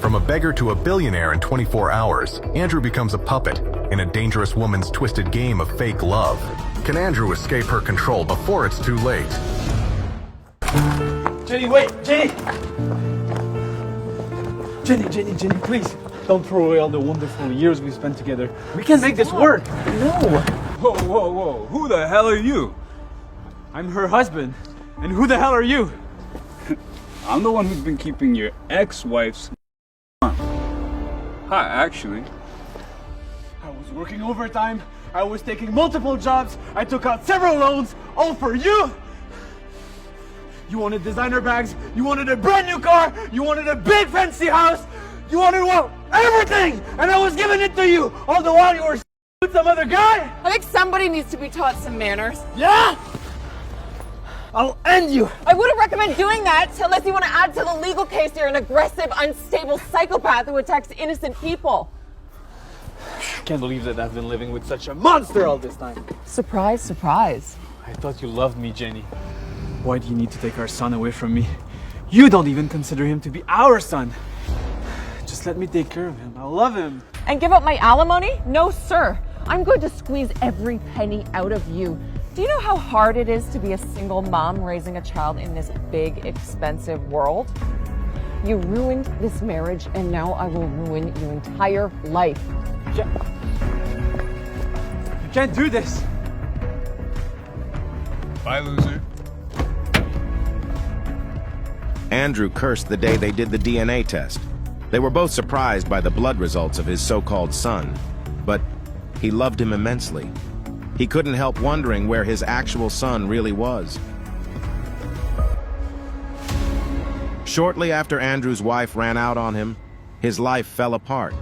From a beggar to a billionaire in 24 hours, Andrew becomes a puppet in a dangerous woman's twisted game of fake love. Can Andrew escape her control before it's too late? Jenny, wait! Jenny! Jenny, please. Don't throw away all the wonderful years we spent together. We can make this work. No. Whoa. Who the hell are you? I'm her husband. And who the hell are you? I'm the one who's been keeping your ex-wife's Hi, actually. I was working overtime. I was taking multiple jobs. I took out several loans, all for you. You wanted designer bags. You wanted a brand new car. You wanted a big fancy house. You wanted, well, everything. And I was giving it to you. All the while you were with some other guy. I think somebody needs to be taught some manners. Yeah? I'll end you. I wouldn't recommend doing that unless you want to add to the legal case you're an aggressive, unstable psychopath who attacks innocent people. Can't believe that I've been living with such a monster all this time. Surprise, surprise. I thought you loved me, Jenny. Why do you need to take our son away from me? You don't even consider him to be our son. Just let me take care of him. I love him. And give up my alimony? No, sir. I'm going to squeeze every penny out of you. Do you know how hard it is to be a single mom raising a child in this big, expensive world? You ruined this marriage, and now I will ruin your entire life. You can't do this. Bye, loser. Andrew cursed the day they did the DNA test. They were both surprised by the blood results of his so-called son, but he loved him immensely. He couldn't help wondering where his actual son really was. Shortly after Andrew's wife ran out on him, his life fell apart.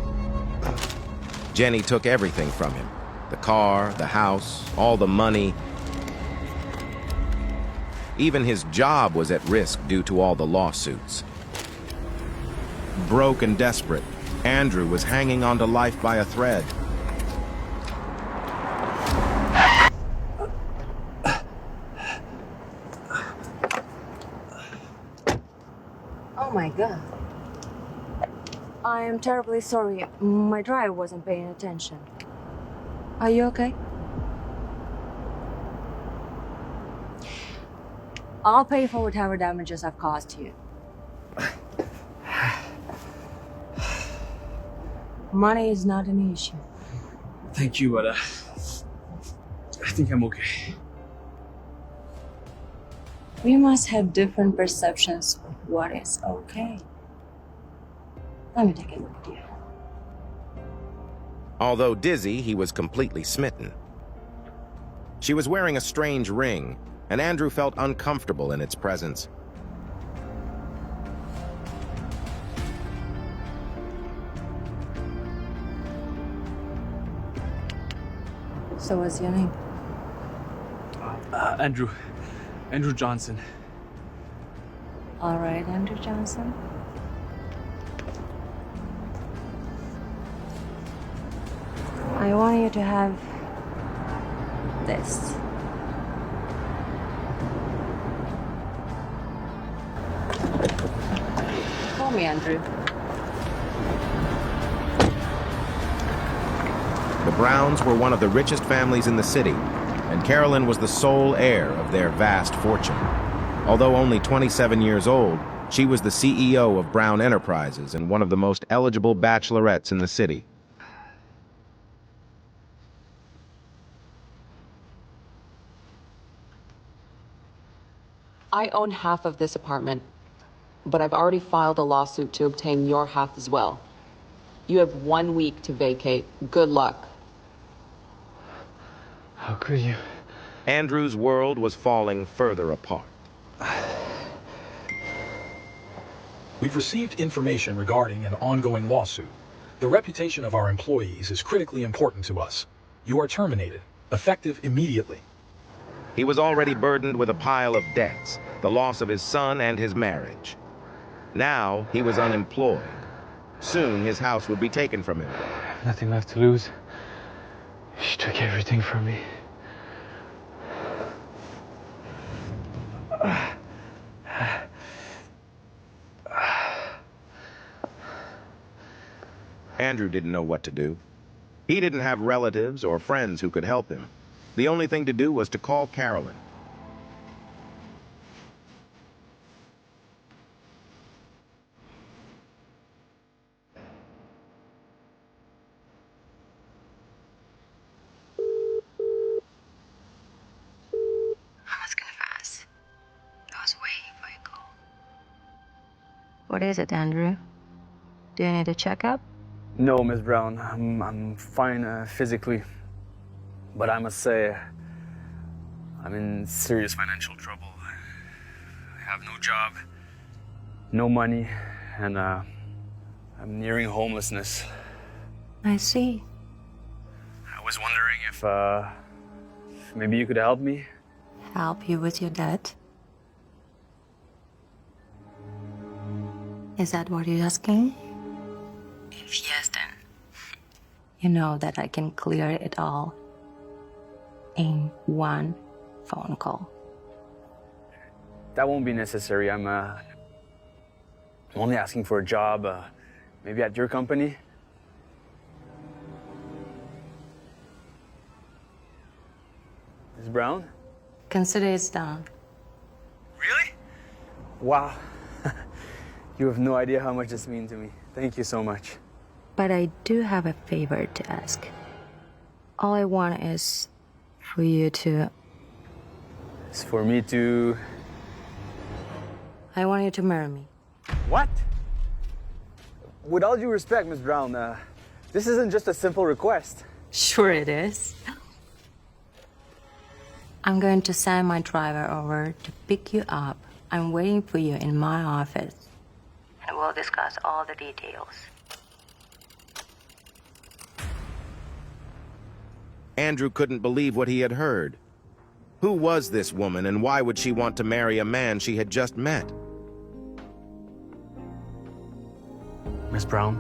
Jenny took everything from him: the car, the house, all the money. Even his job was at risk due to all the lawsuits. Broke and desperate, Andrew was hanging on to life by a thread. Oh my God. I am terribly sorry. My driver wasn't paying attention. Are you okay? I'll pay for whatever damages I've caused you. Money is not an issue. Thank you, but I think I'm okay. We must have different perceptions of what is okay. Let me take a look at you. Although dizzy, he was completely smitten. She was wearing a strange ring, and Andrew felt uncomfortable in its presence. So what's your name? Andrew Johnson. All right, Andrew Johnson. I want you to have this. Call me Andrew. The Browns were one of the richest families in the city, and Carolyn was the sole heir of their vast fortune. Although only 27 years old, she was the CEO of Brown Enterprises and one of the most eligible bachelorettes in the city. I own half of this apartment, but I've already filed a lawsuit to obtain your half as well. You have 1 week to vacate. Good luck. How could you? Andrew's world was falling further apart. We've received information regarding an ongoing lawsuit. The reputation of our employees is critically important to us. You are terminated, effective immediately. He was already burdened with a pile of debts, the loss of his son and his marriage. Now he was unemployed. Soon his house would be taken from him. Nothing left to lose. She took everything from me. Andrew didn't know what to do. He didn't have relatives or friends who could help him. The only thing to do was to call Carolyn. I was gonna fast. I was waiting for your call. What is it, Andrew? Do you need a checkup? No, Miss Brown. I'm fine physically. But I must say, I'm in serious financial trouble. I have no job, no money, and I'm nearing homelessness. I see. I was wondering if maybe you could help me? Help you with your debt? Is that what you're asking? If yes, then you know that I can clear it all in one phone call. That won't be necessary. I'm only asking for a job, maybe at your company. Ms. Brown? Consider it's done. Really? Wow. You have no idea how much this means to me. Thank you so much. But I do have a favor to ask. All I want is for you to... It's for me to... I want you to marry me. What? With all due respect, Ms. Brown, this isn't just a simple request. Sure it is. I'm going to send my driver over to pick you up. I'm waiting for you in my office. And we'll discuss all the details. Andrew couldn't believe what he had heard. Who was this woman, and why would she want to marry a man she had just met? Ms. Brown?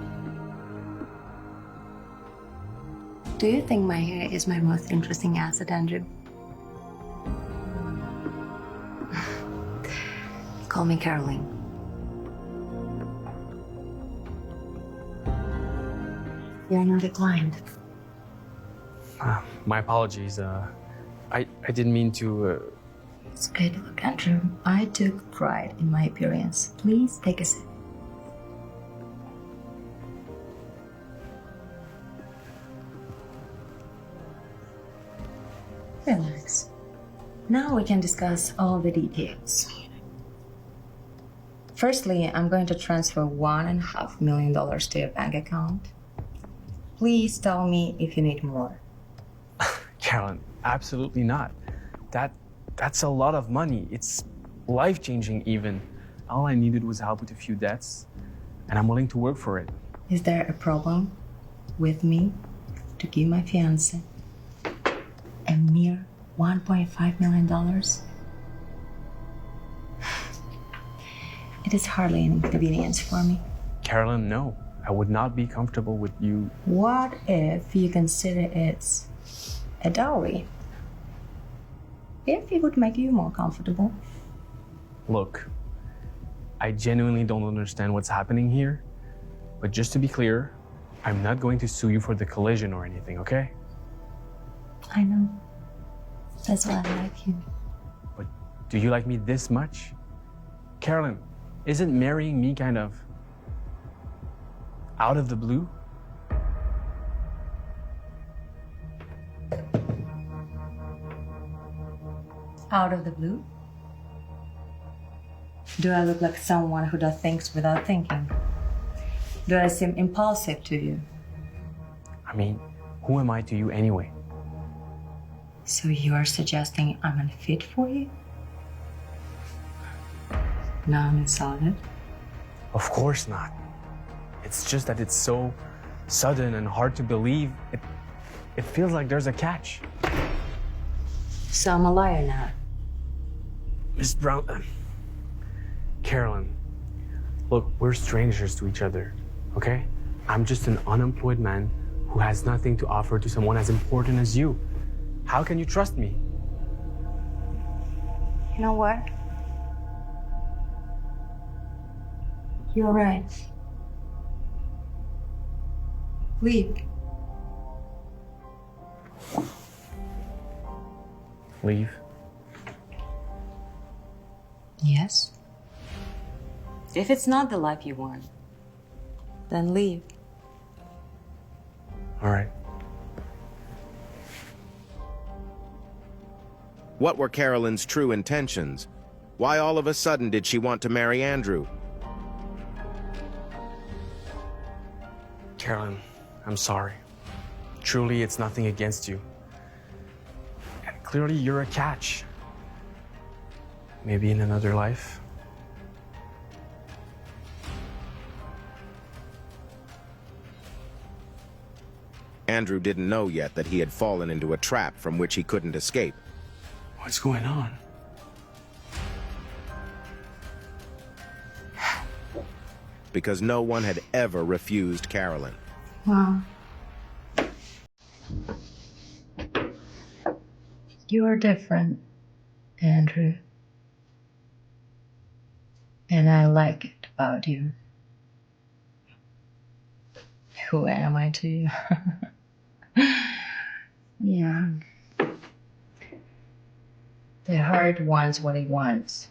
Do you think my hair is my most interesting asset, Andrew? Call me Caroline. You're not a client. My apologies. I didn't mean to... It's okay to look, Andrew. I took pride in my appearance. Please take a sip. Relax. Now we can discuss all the details. Firstly, I'm going to transfer $1.5 million to your bank account. Please tell me if you need more. Carolyn, absolutely not. That's a lot of money. It's life-changing even. All I needed was help with a few debts, and I'm willing to work for it. Is there a problem with me to give my fiancé a mere $1.5 million? It is hardly an inconvenience for me. Carolyn, no. I would not be comfortable with you. What if you consider it a dowry? If it would make you more comfortable. Look, I genuinely don't understand what's happening here, but just to be clear, I'm not going to sue you for the collision or anything, okay? I know. That's why I like you. But do you like me this much? Carolyn, isn't marrying me kind of out of the blue? Out of the blue? Do I look like someone who does things without thinking? Do I seem impulsive to you? I mean, who am I to you anyway? So you are suggesting I'm unfit for you? Now I'm insulted. Of course not. It's just that it's so sudden and hard to believe. It feels like there's a catch. So I'm a liar now. Miss Brown, Carolyn, look, we're strangers to each other, okay? I'm just an unemployed man who has nothing to offer to someone as important as you. How can you trust me? You know what? You're right. Leave. Leave? Yes. If it's not the life you want, then leave. All right. What were Carolyn's true intentions? Why all of a sudden did she want to marry Andrew? Carolyn, I'm sorry. Truly, it's nothing against you. And clearly, you're a catch. Maybe in another life. Andrew didn't know yet that he had fallen into a trap from which he couldn't escape. What's going on? Because no one had ever refused Carolyn. Wow. You're different, Andrew. And I like it about you. Who am I to you? Yeah. The heart wants what it wants.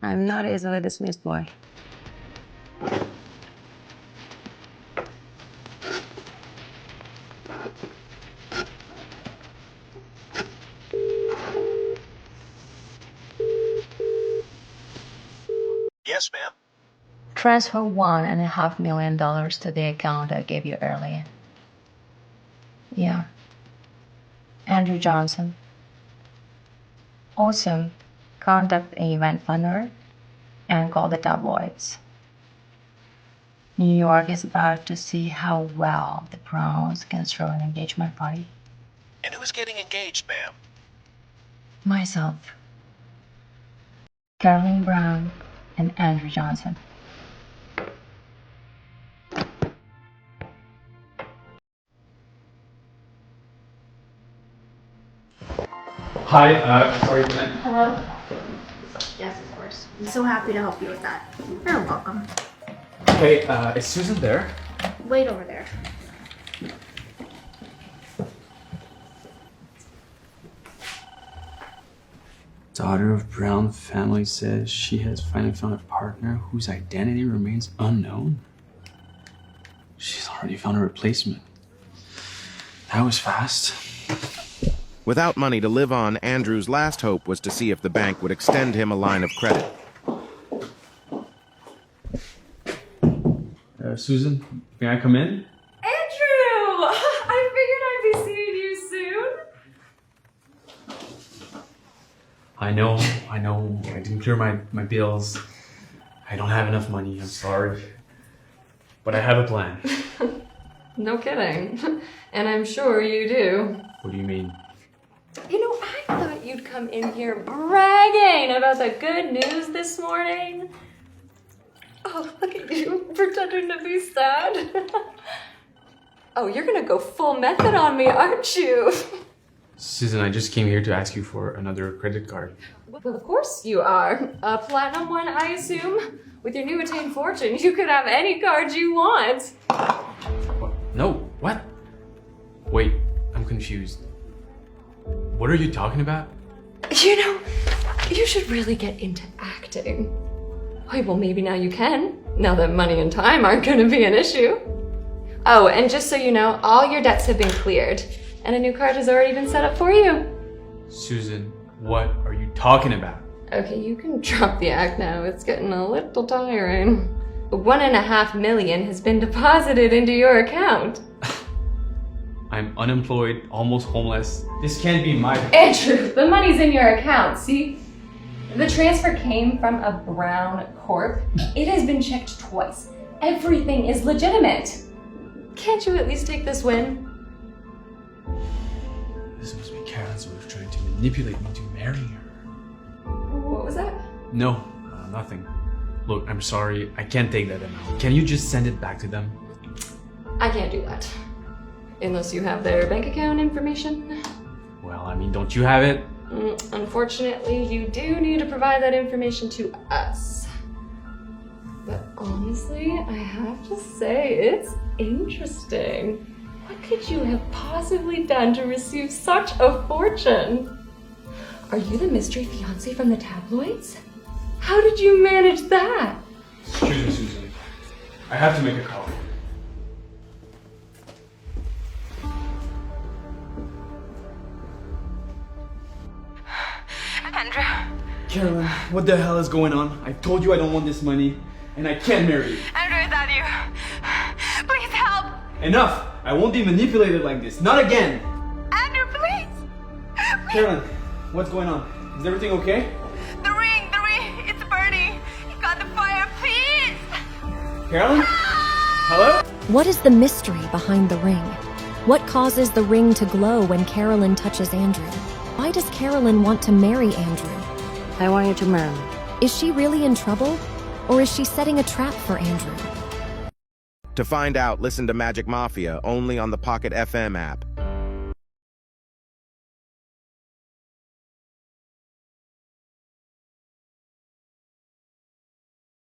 I'm not easily dismissed, boy. Yes, ma'am. Transfer $1.5 million to the account I gave you earlier. Yeah. Andrew Johnson. Also, contact the event funder and call the tabloids. New York is about to see how well the Browns can throw an engagement party. And who's getting engaged, ma'am? Myself, Carolyn Brown, and Andrew Johnson. Hi, sorry, can I... Hello? Yes, of course. I'm so happy to help you with that. You're welcome. Hey, is Susan there? Wait over there. Daughter of Brown family says she has finally found a partner whose identity remains unknown. She's already found a replacement. That was fast. Without money to live on, Andrew's last hope was to see if the bank would extend him a line of credit. Susan, may I come in? Andrew! I figured I'd be seeing you soon. I know. I didn't clear my bills. I don't have enough money, I'm sorry. But I have a plan. No kidding. And I'm sure you do. What do you mean? You know, I thought you'd come in here bragging about the good news this morning. Oh, look at you, pretending to be sad. Oh, you're gonna go full method on me, aren't you? Susan, I just came here to ask you for another credit card. Well, of course you are. A platinum one, I assume? With your new attained fortune, you could have any card you want. What? No, what? Wait, I'm confused. What are you talking about? You know, you should really get into acting. Oh, well, maybe now you can, now that money and time aren't going to be an issue. Oh, and just so you know, all your debts have been cleared, and a new card has already been set up for you. Susan, what are you talking about? Okay, you can drop the act now. It's getting a little tiring. $1.5 million has been deposited into your account. I'm unemployed, almost homeless. This can't be my... Andrew, the money's in your account, see? The transfer came from a Brown Corp. It has been checked twice. Everything is legitimate. Can't you at least take this win? This must be Carolyn's way of trying to manipulate me to marry her. What was that? No, nothing. Look, I'm sorry. I can't take that amount. Can you just send it back to them? I can't do that. Unless you have their bank account information. Well, I mean, don't you have it? Unfortunately, you do need to provide that information to us. But honestly, I have to say, it's interesting. What could you have possibly done to receive such a fortune? Are you the mystery fiancé from the tabloids? How did you manage that? Excuse me, Susan. I have to make a call. Andrew. Carolyn, what the hell is going on? I told you I don't want this money, and I can't marry you. Andrew, is that you? Please help. Enough! I won't be manipulated like this. Not again! Andrew, please. Carolyn, what's going on? Is everything okay? The ring, it's burning. You got the fire, please. Carolyn? Hello? What is the mystery behind the ring? What causes the ring to glow when Carolyn touches Andrew? Why does Carolyn want to marry Andrew? I want you to marry me. Is she really in trouble? Or is she setting a trap for Andrew? To find out, listen to Magic Mafia only on the Pocket FM app.